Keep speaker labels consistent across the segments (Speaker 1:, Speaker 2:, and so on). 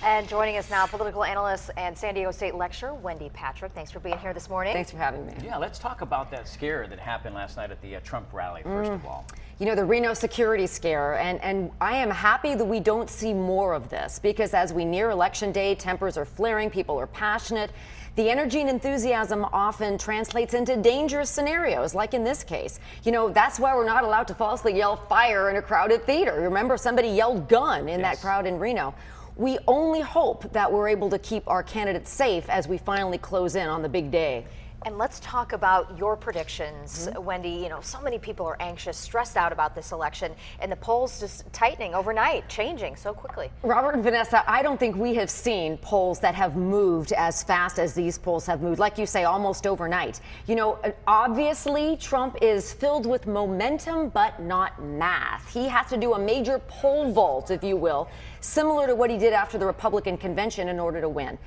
Speaker 1: And joining us now, political analyst and San Diego State lecturer, Wendy Patrick. Thanks for being here this morning.
Speaker 2: Thanks for having me.
Speaker 3: Yeah, let's talk about that scare that happened last night at the Trump rally, first of all.
Speaker 2: You know, the Reno security scare, and I am happy that we don't see more of this, because as we near Election Day, tempers are flaring, people are passionate. The energy and enthusiasm often translates into dangerous scenarios, like in this case. You know, that's why we're not allowed to falsely yell fire in a crowded theater. Remember, somebody yelled gun in that crowd in Reno. We only hope that we're able to keep our candidates safe as we finally close in on the big day.
Speaker 1: And let's talk about your predictions, Wendy. You know, so many people are anxious, stressed out about this election, and the polls just tightening overnight, changing so quickly.
Speaker 2: Robert and Vanessa, I don't think we have seen polls that have moved as fast as these polls have moved, like you say, almost overnight. You know, obviously, Trump is filled with momentum, but not math. He has to do a major poll vault, if you will, similar to what he did after the Republican convention in order to win.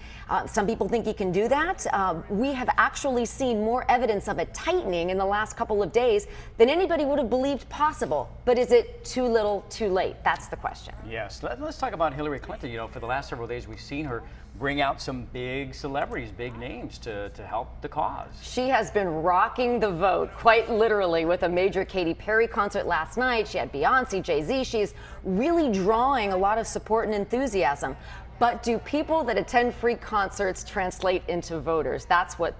Speaker 2: Some people think he can do that. We have actually seen more evidence of a tightening in the last couple of days than anybody would have believed possible. But is it too little, too late? That's the question.
Speaker 3: Yes, let's talk about Hillary Clinton. You know, for the last several days, we've seen her bring out some big celebrities, big names to help the cause.
Speaker 2: She has been rocking the vote, quite literally, with a major Katy Perry concert last night. She had Beyonce, Jay-Z. She's really drawing a lot of support and enthusiasm. But do people that attend free concerts translate into voters? That's what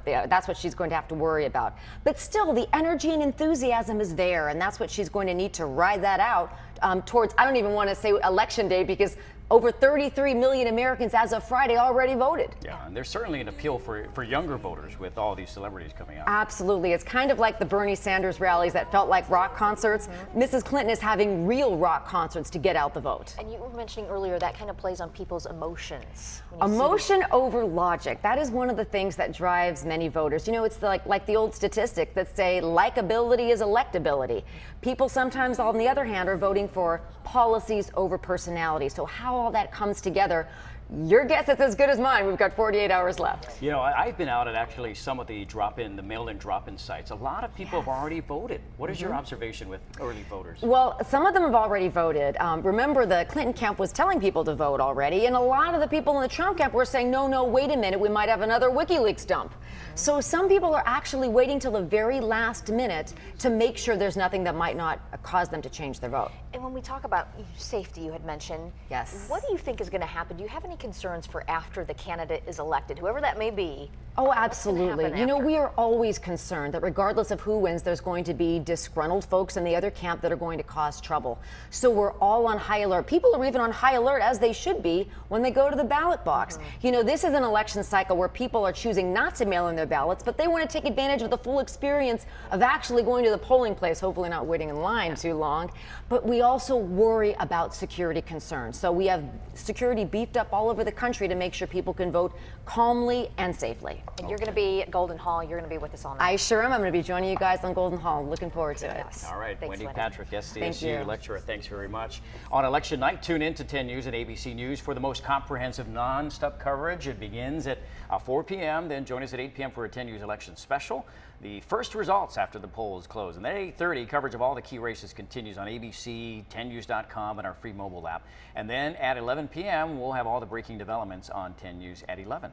Speaker 2: she's going to have to worry about. But still, the energy and enthusiasm is there, and that's what she's going to need to ride that out towards, I don't even want to say Election Day, because over 33 million Americans as of Friday already voted.
Speaker 3: Yeah, and there's certainly an appeal for younger voters with all these celebrities coming out.
Speaker 2: Absolutely. It's kind of like the Bernie Sanders rallies that felt like rock concerts. Mrs. Clinton is having real rock concerts to get out the vote.
Speaker 1: And you were mentioning earlier that kind of plays on people's emotions.
Speaker 2: Emotion over logic. That is one of the things that drives many voters. You know, it's like the old statistic that say likability is electability. People sometimes, on the other hand, are voting for policies over personality. So how all that comes together, your guess is as good as mine. We've got 48 hours left.
Speaker 3: You know, I've been out at actually some of the mail-in drop-in sites. A lot of people have already voted. What is your observation with early voters?
Speaker 2: Well, some of them have already voted. Remember, the Clinton camp was telling people to vote already, and a lot of the people in the Trump camp were saying, no, wait a minute, we might have another WikiLeaks dump. So some people are actually waiting till the very last minute to make sure there's nothing that might not cause them to change their vote.
Speaker 1: And when we talk about safety, you had mentioned,
Speaker 2: yes.
Speaker 1: What do you think is going to happen? Do you have any concerns for after the candidate is elected, whoever that may be?
Speaker 2: Oh, absolutely. You know, we are always concerned that regardless of who wins, there's going to be disgruntled folks in the other camp that are going to cause trouble. So we're all on high alert. People are even on high alert, as they should be, when they go to the ballot box. You know, this is an election cycle where people are choosing not to mail in their ballots, but they want to take advantage of the full experience of actually going to the polling place, hopefully not waiting in line too long. But we also worry about security concerns. So we have security beefed up all over the country to make sure people can vote calmly and safely.
Speaker 1: And you're going to be at Golden Hall. You're going to be with us all night.
Speaker 2: I sure am. I'm going to be joining you guys on Golden Hall. Looking forward to it.
Speaker 1: Yes.
Speaker 3: All right,
Speaker 1: Thanks,
Speaker 3: Wendy
Speaker 1: Wendy.
Speaker 3: Patrick, SDSU lecturer, thanks very much. On election night, tune in to 10 News and ABC News for the most comprehensive non-stop coverage. It begins at 4 p.m., then join us at 8 p.m. for a 10 News election special. The first results after the polls close. And then at 8:30, coverage of all the key races continues on ABC, 10news.com, and our free mobile app. And then at 11 p.m., we'll have all the breaking developments on 10 News at 11.